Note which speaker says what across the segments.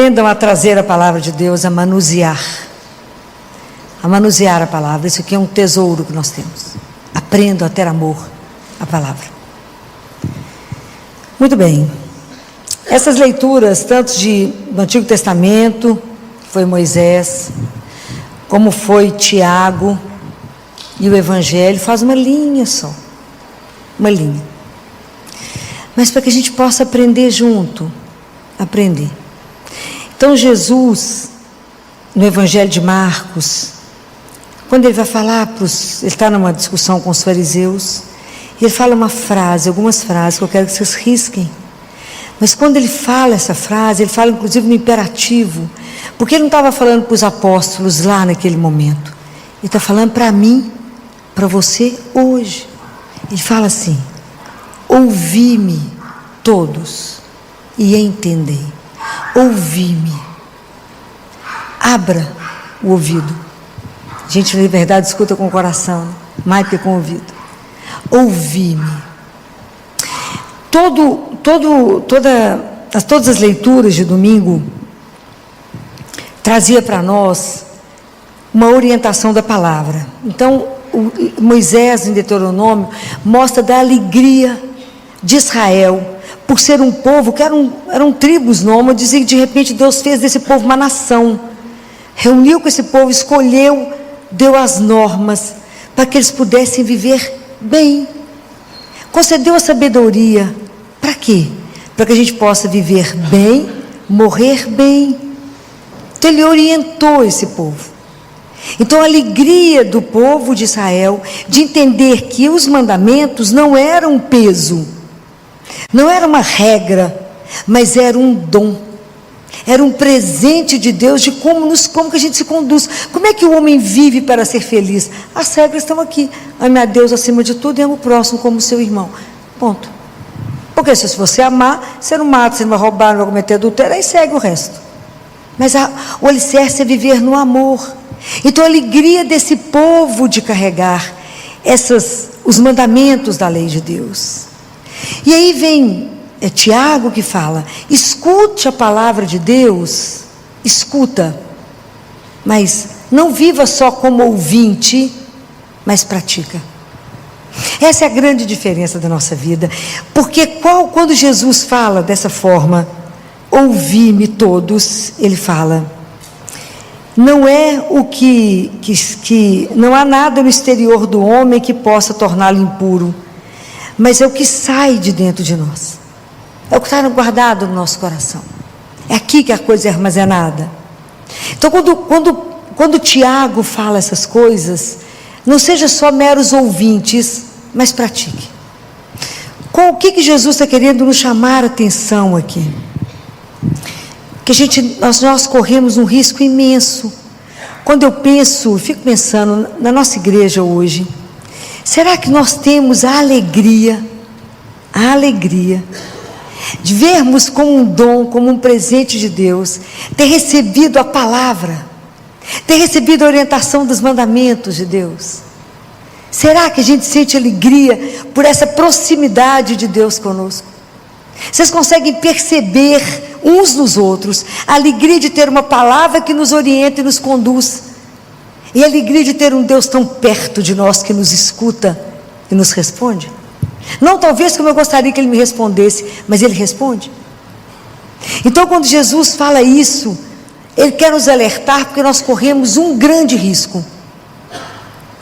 Speaker 1: Aprendam a trazer a palavra de Deus, a manusear a palavra. Isso aqui é um tesouro que nós temos. Aprendam a ter amor à palavra. Muito bem. Essas leituras, tanto do Antigo Testamento, foi Moisés, como foi Tiago e o Evangelho, faz uma linha só. Uma linha. Mas para que a gente possa aprender junto. Aprender. Então Jesus, no Evangelho de Marcos, quando ele vai falar ele está numa discussão com os fariseus, ele fala algumas frases que eu quero que vocês risquem. Mas quando ele fala essa frase, ele fala inclusive no imperativo, porque ele não estava falando para os apóstolos lá naquele momento. Ele está falando para mim, para você hoje. Ele fala assim: ouvi-me todos e entendei. Ouvi-me. Abra o ouvido. A gente, na verdade, escuta com o coração, né? Mais do que com o ouvido. Ouvi-me. Todas as leituras de domingo trazia para nós uma orientação da palavra. Então, Moisés, em Deuteronômio, mostra da alegria de Israel, por ser um povo que eram tribos nômades, e de repente Deus fez desse povo uma nação, reuniu com esse povo, escolheu, deu as normas, para que eles pudessem viver bem, concedeu a sabedoria. Para quê? Para que a gente possa viver bem, morrer bem. Então ele orientou esse povo. Então a alegria do povo de Israel, de entender que os mandamentos não eram um peso, não era uma regra, mas era um dom, era um presente de Deus, de como que a gente se conduz, como é que o homem vive para ser feliz. As regras estão aqui: ame a Deus acima de tudo e ame o próximo como seu irmão, ponto. Porque se você amar, você não mata, você não vai roubar, não vai cometer adultério, aí segue o resto. Mas o alicerce é viver no amor. Então a alegria desse povo de carregar os mandamentos da lei de Deus. E aí vem Tiago que fala: escute a palavra de Deus, escuta, mas não viva só como ouvinte, mas pratica. Essa é a grande diferença da nossa vida, porque quando Jesus fala dessa forma, ouvi-me todos, ele fala, não é não há nada no exterior do homem que possa torná-lo impuro, mas é o que sai de dentro de nós, é o que está guardado no nosso coração, é aqui que a coisa é armazenada. Então quando Tiago fala essas coisas, não seja só meros ouvintes, mas pratique. Com o que Jesus está querendo nos chamar a atenção aqui? Que nós corremos um risco imenso. Quando eu fico pensando na nossa igreja hoje, será que nós temos a alegria de vermos como um dom, como um presente de Deus, ter recebido a palavra, ter recebido a orientação dos mandamentos de Deus? Será que a gente sente alegria por essa proximidade de Deus conosco? Vocês conseguem perceber uns nos outros a alegria de ter uma palavra que nos orienta e nos conduz, e a alegria de ter um Deus tão perto de nós que nos escuta e nos responde? Não talvez como eu gostaria que Ele me respondesse, mas Ele responde. Então quando Jesus fala isso, Ele quer nos alertar, porque nós corremos um grande risco.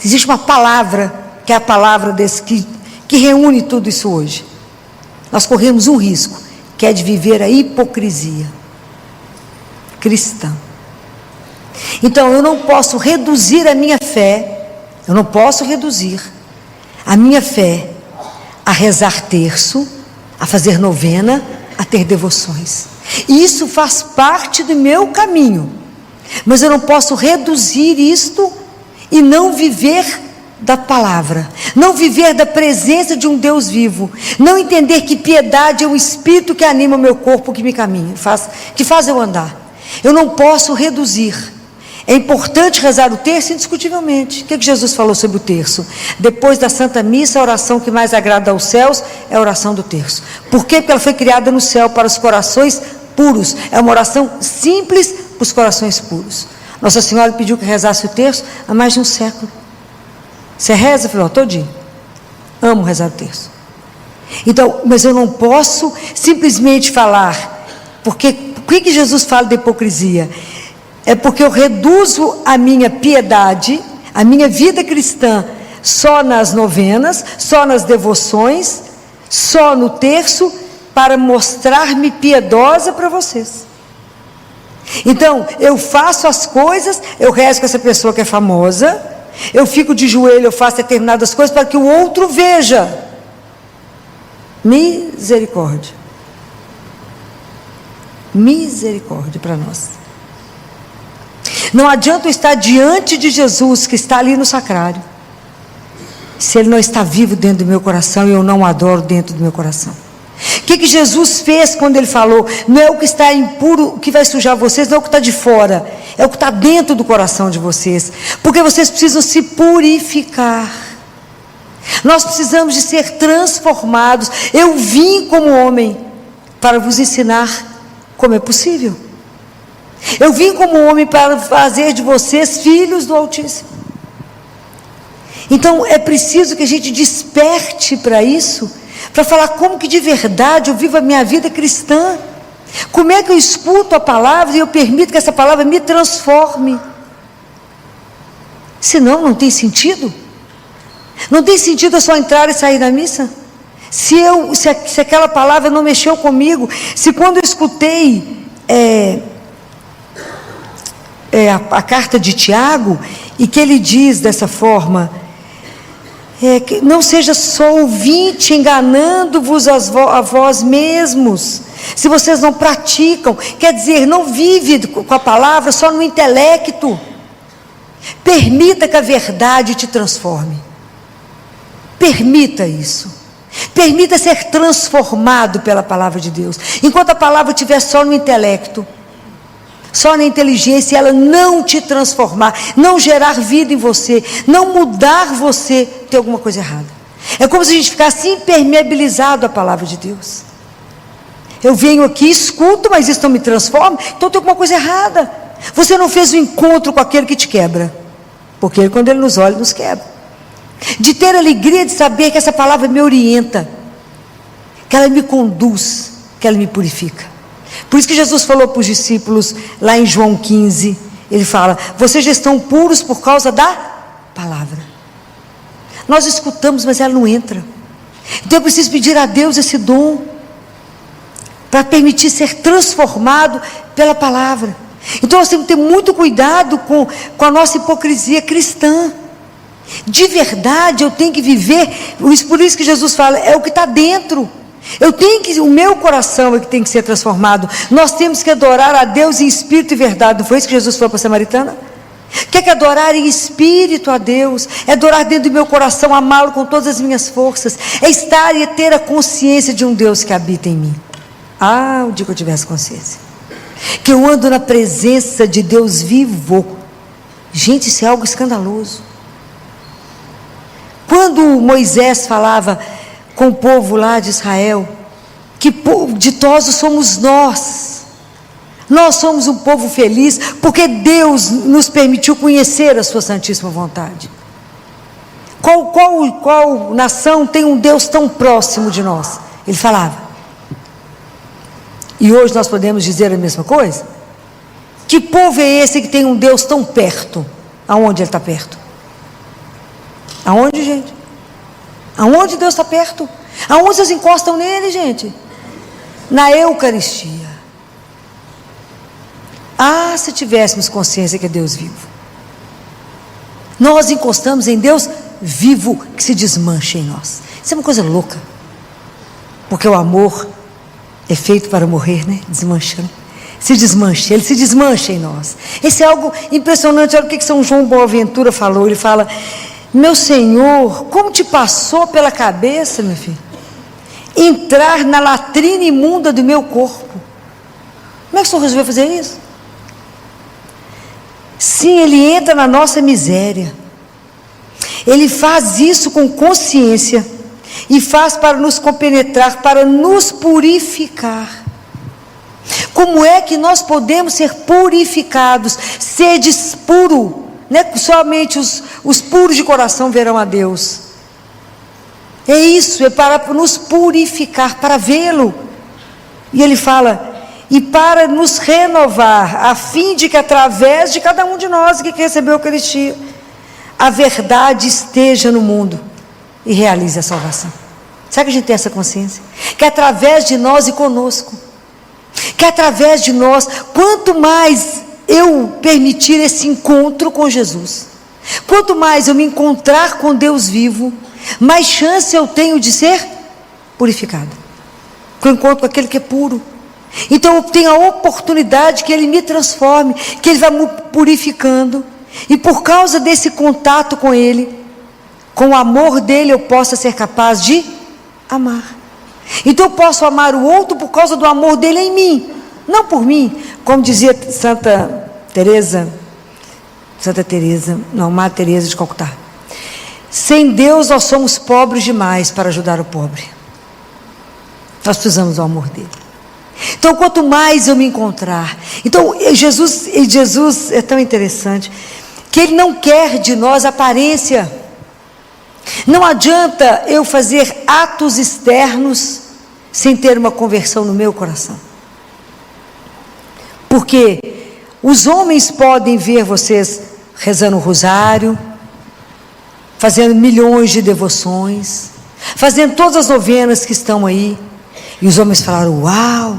Speaker 1: Existe uma palavra, que é a palavra que reúne tudo isso hoje. Nós corremos um risco, que é de viver a hipocrisia cristã. Então eu não posso reduzir a minha fé, a rezar terço, a fazer novena, a ter devoções. E isso faz parte do meu caminho, mas eu não posso reduzir isto e não viver da palavra, não viver da presença de um Deus vivo, não entender que piedade é o Espírito que anima o meu corpo, que me caminha, que faz eu andar. Eu não posso reduzir. É importante rezar o terço, indiscutivelmente. O que Jesus falou sobre o terço? Depois da Santa Missa, a oração que mais agrada aos céus é a oração do terço. Por quê? Porque ela foi criada no céu para os corações puros. É uma oração simples para os corações puros. Nossa Senhora pediu que rezasse o terço há mais de um século. Você reza, filho, todinho. Amo rezar o terço. Então, mas eu não posso simplesmente falar, porque por que Jesus fala de hipocrisia? É porque eu reduzo a minha piedade, a minha vida cristã, só nas novenas, só nas devoções, só no terço, para mostrar-me piedosa para vocês. Então, eu faço as coisas, eu rezo com essa pessoa que é famosa, eu fico de joelho, eu faço determinadas coisas para que o outro veja. Misericórdia. Misericórdia para nós. Não adianta eu estar diante de Jesus, que está ali no sacrário, se Ele não está vivo dentro do meu coração e eu não o adoro dentro do meu coração. O que Jesus fez quando Ele falou? Não é o que está impuro que vai sujar vocês, não é o que está de fora, é o que está dentro do coração de vocês, porque vocês precisam se purificar. Nós precisamos de ser transformados. Eu vim como homem para vos ensinar como é possível. Eu vim como homem para fazer de vocês filhos do Altíssimo. Então é preciso que a gente desperte para isso, para falar como que de verdade eu vivo a minha vida cristã. Como é que eu escuto a palavra e eu permito que essa palavra me transforme? Senão não tem sentido. Não tem sentido eu só entrar e sair da missa. Se aquela palavra não mexeu comigo, se quando eu escutei a carta de Tiago, e que ele diz dessa forma, que não seja só ouvinte, enganando-vos a vós mesmos, se vocês não praticam, quer dizer, não vive com a palavra só no intelecto. Permita que a verdade te transforme. Permita isso. Permita ser transformado pela palavra de Deus. Enquanto a palavra estiver só no intelecto, só na inteligência, ela não te transformar, não gerar vida em você, não mudar você, tem alguma coisa errada. É como se a gente ficasse impermeabilizado à palavra de Deus. Eu venho aqui, escuto, mas isso não me transforma, então tem alguma coisa errada. Você não fez o encontro com aquele que te quebra, porque quando Ele nos olha, nos quebra. De ter alegria de saber que essa palavra me orienta, que ela me conduz, que ela me purifica. Por isso que Jesus falou para os discípulos, lá em João 15, Ele fala, vocês já estão puros por causa da palavra. Nós escutamos, mas ela não entra. Então eu preciso pedir a Deus esse dom, para permitir ser transformado pela palavra. Então nós temos que ter muito cuidado com a nossa hipocrisia cristã. De verdade eu tenho que viver, por isso que Jesus fala, é o que está dentro. O meu coração é que tem que ser transformado. Nós temos que adorar a Deus em espírito e verdade. Não foi isso que Jesus falou para a samaritana? Quer que adorar em espírito a Deus? É adorar dentro do meu coração, amá-lo com todas as minhas forças. É estar e ter a consciência de um Deus que habita em mim. O dia que eu tivesse consciência que eu ando na presença de Deus vivo. Gente, isso é algo escandaloso. Quando Moisés falava com o povo lá de Israel, que ditosos somos nós somos um povo feliz, porque Deus nos permitiu conhecer a sua santíssima vontade. Qual nação tem um Deus tão próximo de nós? Ele falava. E hoje nós podemos dizer a mesma coisa? Que povo é esse que tem um Deus tão perto? Aonde Ele está perto? Aonde, gente? Aonde Deus está perto? Aonde vocês encostam nele, gente? Na Eucaristia. Se tivéssemos consciência que é Deus vivo. Nós encostamos em Deus vivo que se desmancha em nós. Isso é uma coisa louca. Porque o amor é feito para morrer, né? Desmanchando. Ele se desmancha em nós. Esse é algo impressionante. Olha o que São João Boaventura falou. Ele fala, meu Senhor, como te passou pela cabeça, meu filho, entrar na latrina imunda do meu corpo? Como é que o Senhor resolveu fazer isso? Sim, Ele entra na nossa miséria. Ele faz isso com consciência e faz para nos compenetrar, para nos purificar. Como é que nós podemos ser purificados? Sedes puro, né? Somente os puros de coração verão a Deus. É isso, é para nos purificar, para vê-lo. E ele fala, e para nos renovar, a fim de que através de cada um de nós que recebeu a Eucaristia, a verdade esteja no mundo e realize a salvação. Será que a gente tem essa consciência? Que através de nós e conosco, que através de nós, quanto mais eu permitir esse encontro com Jesus, quanto mais eu me encontrar com Deus vivo, mais chance eu tenho de ser purificado. Que eu encontro com aquele que é puro. Então eu tenho a oportunidade que Ele me transforme, que Ele vai me purificando, e por causa desse contato com Ele, com o amor dEle, eu possa ser capaz de amar. Então eu posso amar o outro por causa do amor dEle em mim, não por mim, como dizia Madre Teresa de Calcutá: sem Deus nós somos pobres demais para ajudar o pobre. Nós precisamos do amor dEle. Então, quanto mais eu me encontrar, então Jesus é tão interessante, que Ele não quer de nós aparência. Não adianta eu fazer atos externos sem ter uma conversão no meu coração. Porque os homens podem ver vocês rezando o rosário, fazendo milhões de devoções, fazendo todas as novenas que estão aí, e os homens falaram: uau,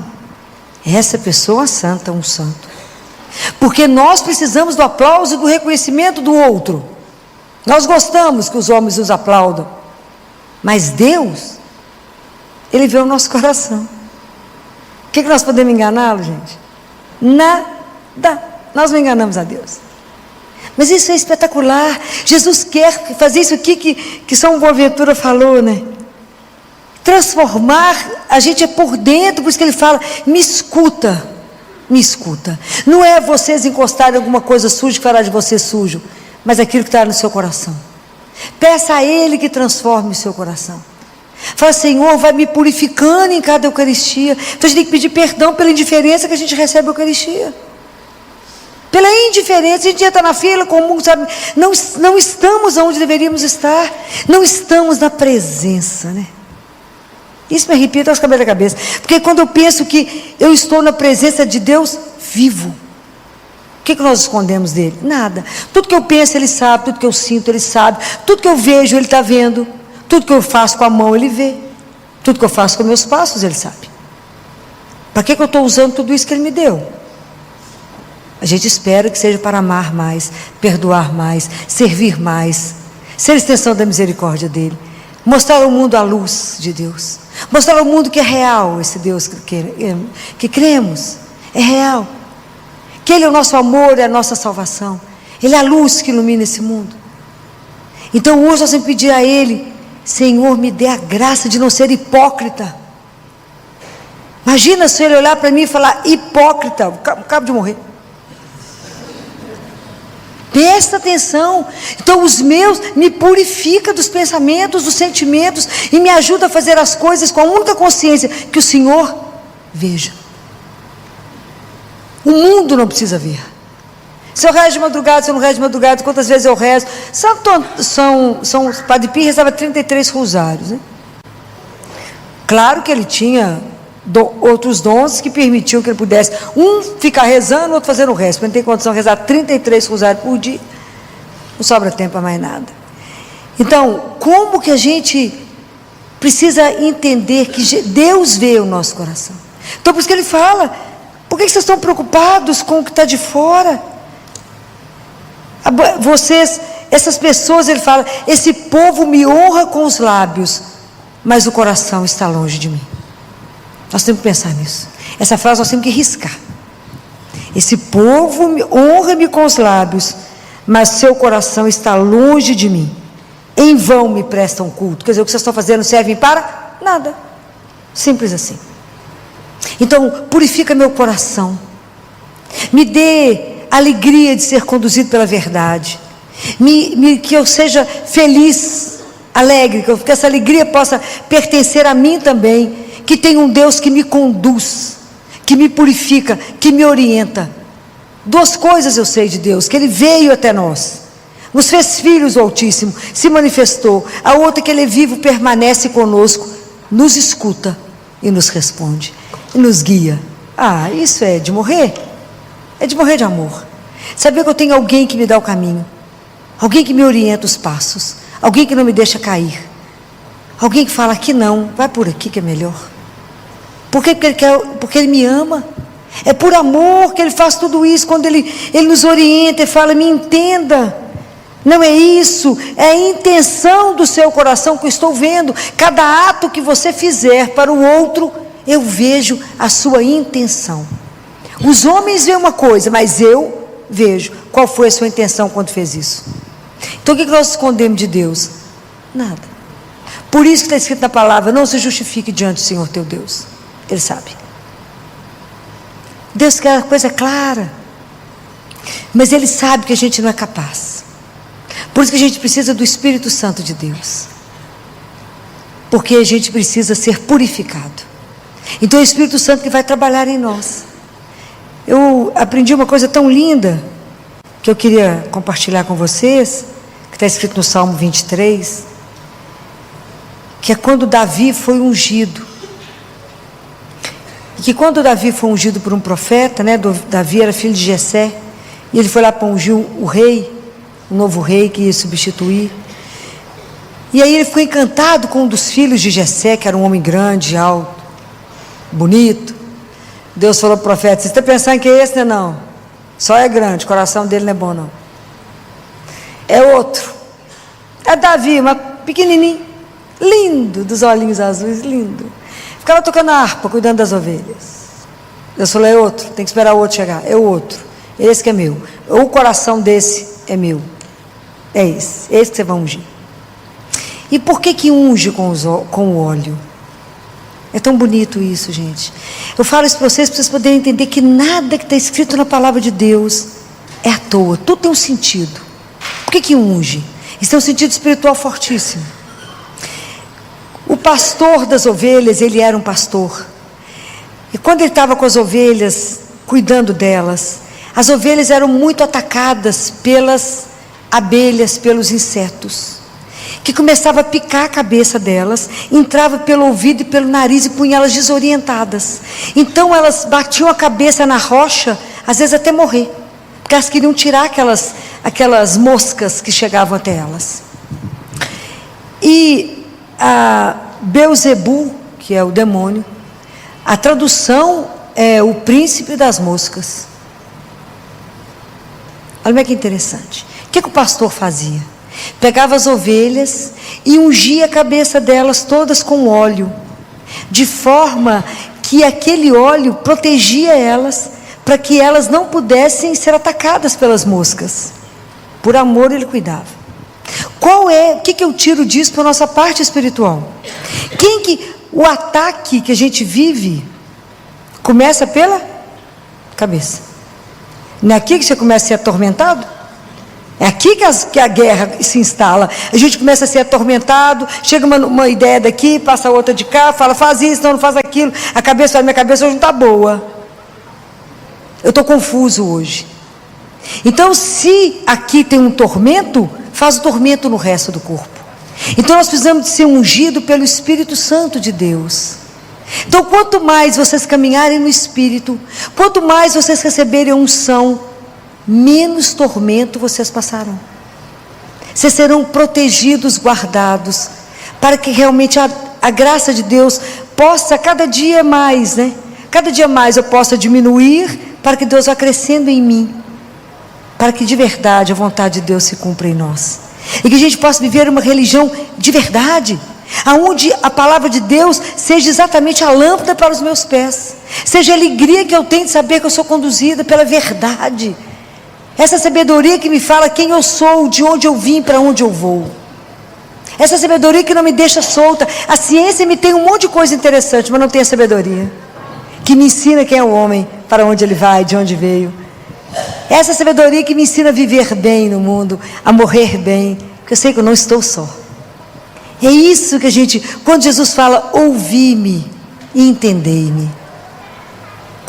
Speaker 1: essa pessoa é santa, um santo. Porque nós precisamos do aplauso e do reconhecimento do outro. Nós gostamos que os homens nos aplaudam, mas Deus, Ele vê o nosso coração. O que nós podemos enganá-lo, gente? Nada. Nós não enganamos a Deus. Mas isso é espetacular. Jesus quer fazer isso aqui que São Boaventura falou, né? Transformar a gente é por dentro. Por isso que ele fala: me escuta, me escuta. Não é vocês encostarem em alguma coisa suja que fará de você sujo, mas aquilo que está no seu coração. Peça a Ele que transforme o seu coração. Fala: Senhor, vai me purificando em cada Eucaristia. Então a gente tem que pedir perdão pela indiferença que a gente recebe a Eucaristia. Pela indiferença, a gente entra na fila comum, sabe? Não estamos onde deveríamos estar. Não estamos na presença, né? Isso me arrepia até os cabelos da cabeça. Porque quando eu penso que eu estou na presença de Deus vivo, o que nós escondemos dele? Nada. Tudo que eu penso Ele sabe, tudo que eu sinto Ele sabe, tudo que eu vejo Ele está vendo, tudo que eu faço com a mão Ele vê, tudo que eu faço com meus passos Ele sabe. Para que eu estou usando tudo isso que Ele me deu? A gente espera que seja para amar mais, perdoar mais, servir mais, ser extensão da misericórdia dEle, mostrar ao mundo a luz de Deus, mostrar ao mundo que é real esse Deus que cremos, é real, que Ele é o nosso amor, é a nossa salvação, Ele é a luz que ilumina esse mundo. Então hoje nós vamos pedir a Ele: Senhor, me dê a graça de não ser hipócrita. Imagina se Ele olhar para mim e falar: hipócrita, acabo de morrer. Presta atenção. Então os meus me purifica dos pensamentos, dos sentimentos, e me ajuda a fazer as coisas com a única consciência que o Senhor veja. O mundo não precisa ver. Se eu rezo de madrugada, se eu não rezo de madrugada, quantas vezes eu rezo. Padre Pio rezava 33 rosários, né? Claro que ele tinha outros dons que permitiam que ele pudesse ficar rezando, outro fazendo o resto. Porque não tem condição de rezar 33 rosários por dia, não sobra tempo para mais nada. Então, como que a gente precisa entender que Deus vê o nosso coração? Então por isso que ele fala: por que vocês estão preocupados com o que está de fora? Vocês, essas pessoas, ele fala: esse povo me honra com os lábios, mas o coração está longe de mim. Nós temos que pensar nisso. Essa frase nós temos que riscar. Esse povo honra-me com os lábios, mas seu coração está longe de mim. Em vão me prestam culto. Quer dizer, o que vocês estão fazendo servem para nada. Simples assim. Então, purifica meu coração. Me dê alegria de ser conduzido pela verdade. Que eu seja feliz, alegre, que essa alegria possa pertencer a mim também. Que tem um Deus que me conduz, que me purifica, que me orienta. Duas coisas eu sei de Deus: que Ele veio até nós, nos fez filhos do Altíssimo, se manifestou. A outra, que Ele é vivo, permanece conosco, nos escuta e nos responde, e nos guia. Isso é de morrer de amor. Saber que eu tenho alguém que me dá o caminho, alguém que me orienta os passos, alguém que não me deixa cair, alguém que fala que não, vai por aqui que é melhor. Por quê? Porque Ele me ama. É por amor que Ele faz tudo isso. Quando Ele nos orienta e fala: me entenda, não é isso, é a intenção do seu coração que eu estou vendo. Cada ato que você fizer para o outro, eu vejo a sua intenção. Os homens veem uma coisa, mas eu vejo qual foi a sua intenção quando fez isso. Então o que nós escondemos de Deus? Nada. Por isso que está escrito na palavra: não se justifique diante do Senhor teu Deus. Ele sabe. Deus quer a coisa clara, mas Ele sabe que a gente não é capaz. Por isso que a gente precisa do Espírito Santo de Deus, porque a gente precisa ser purificado. Então é o Espírito Santo que vai trabalhar em nós. Eu aprendi uma coisa tão linda, que eu queria compartilhar com vocês, que está escrito no Salmo 23, que é quando Davi foi ungido. E que quando Davi foi ungido por um profeta, Davi era filho de Jessé, e ele foi lá para ungir o rei, o novo rei que ia substituir. E aí ele ficou encantado com um dos filhos de Jessé, que era um homem grande, alto, bonito. Deus falou para o profeta: você está pensando que é esse, né? Não, só é grande, o coração dele não é bom não. É outro, é Davi, mas pequenininho, lindo, dos olhinhos azuis, lindo. Ficava tocando a harpa, cuidando das ovelhas. Deus falou: é outro, tem que esperar o outro chegar. É o outro, esse que é meu. O coração desse é meu. É esse que você vai ungir. E por que unge com o óleo? É tão bonito isso, gente. Eu falo isso para vocês poderem entender que nada que está escrito na palavra de Deus é à toa. Tudo tem um sentido. Por que unge? Isso tem um sentido espiritual fortíssimo. O pastor das ovelhas, ele era um pastor. E quando ele estava com as ovelhas, cuidando delas, as ovelhas eram muito atacadas pelas abelhas, pelos insetos, que começava a picar a cabeça delas, entrava pelo ouvido e pelo nariz e punha elas desorientadas. Então elas batiam a cabeça na rocha, às vezes até morrer, porque elas queriam tirar aquelas moscas que chegavam até elas. E a Belzebu, que é o demônio, a tradução é o príncipe das moscas. Olha que interessante. O que o pastor fazia? Pegava as ovelhas e ungia a cabeça delas todas com óleo, de forma que aquele óleo protegia elas, para que elas não pudessem ser atacadas pelas moscas. Por amor ele cuidava. O que eu tiro disso para a nossa parte espiritual? O ataque que a gente vive começa pela cabeça. Não é aqui que você começa a ser atormentado? É aqui que a guerra se instala. A gente começa a ser atormentado, chega uma ideia daqui, passa outra de cá, fala: faz isso, não faz aquilo. A cabeça fala: minha cabeça hoje não está boa, eu estou confuso hoje. Então, se aqui tem um tormento, faz o tormento no resto do corpo. Então nós precisamos de ser ungidos pelo Espírito Santo de Deus. Então, quanto mais vocês caminharem no Espírito, quanto mais vocês receberem a unção, menos tormento vocês passarão. Vocês serão protegidos, guardados, para que realmente a graça de Deus possa cada dia mais, cada dia mais eu possa diminuir, para que Deus vá crescendo em mim, para que de verdade a vontade de Deus se cumpra em nós, e que a gente possa viver uma religião de verdade, aonde a palavra de Deus seja exatamente a lâmpada para os meus pés, seja a alegria que eu tenho de saber que eu sou conduzida pela verdade, essa sabedoria que me fala quem eu sou, de onde eu vim, para onde eu vou, essa sabedoria que não me deixa solta. A ciência me tem um monte de coisa interessante, mas não tem a sabedoria que me ensina quem é o homem, para onde ele vai, de onde veio. Essa sabedoria que me ensina a viver bem no mundo, a morrer bem, porque eu sei que eu não estou só. É isso que quando Jesus fala: ouvi-me e entendei-me.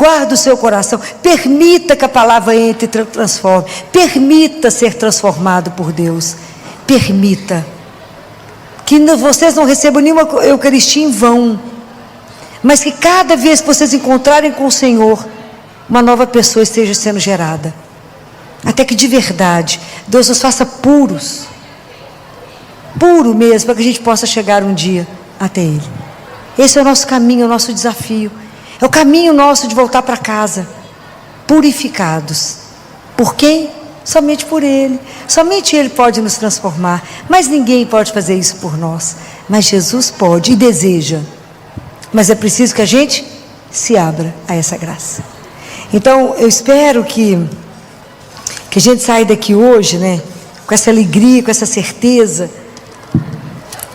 Speaker 1: Guarda o seu coração. Permita que a palavra entre e transforme. Permita ser transformado por Deus. Permita. Que vocês não recebam nenhuma Eucaristia em vão. Mas que cada vez que vocês encontrarem com o Senhor, uma nova pessoa esteja sendo gerada. Até que de verdade, Deus nos faça puros. Puro mesmo, para que a gente possa chegar um dia até Ele. Esse é o nosso caminho, é o nosso desafio. É o caminho nosso de voltar para casa, purificados. Por quem? Somente por Ele. Somente Ele pode nos transformar. Mas ninguém pode fazer isso por nós. Mas Jesus pode e deseja. Mas é preciso que a gente se abra a essa graça. Então, eu espero que a gente saia daqui hoje, né, com essa alegria, com essa certeza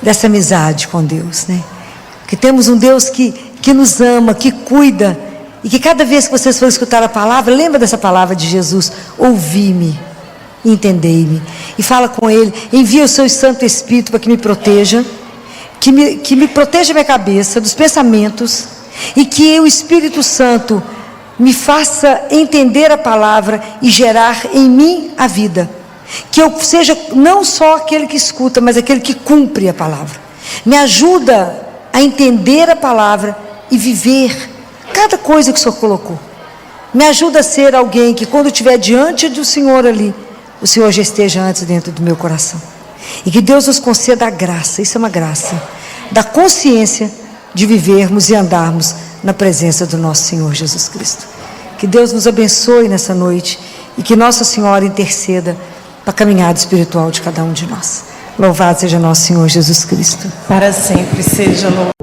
Speaker 1: dessa amizade com Deus, né? Que temos um Deus que nos ama, que cuida, e que cada vez que vocês forem escutar a palavra, lembra dessa palavra de Jesus: ouvi-me, entendei-me, e fala com Ele, envia o seu Santo Espírito para que me proteja, que me proteja minha cabeça dos pensamentos, e que o Espírito Santo me faça entender a palavra e gerar em mim a vida. Que eu seja não só aquele que escuta, mas aquele que cumpre a palavra. Me ajuda a entender a palavra e viver cada coisa que o Senhor colocou. Me ajuda a ser alguém que, quando estiver diante do Senhor ali, o Senhor já esteja antes dentro do meu coração. E que Deus nos conceda a graça, isso é uma graça, da consciência de vivermos e andarmos na presença do nosso Senhor Jesus Cristo. Que Deus nos abençoe nessa noite e que Nossa Senhora interceda para a caminhada espiritual de cada um de nós. Louvado seja nosso Senhor Jesus Cristo.
Speaker 2: Para sempre seja louvado.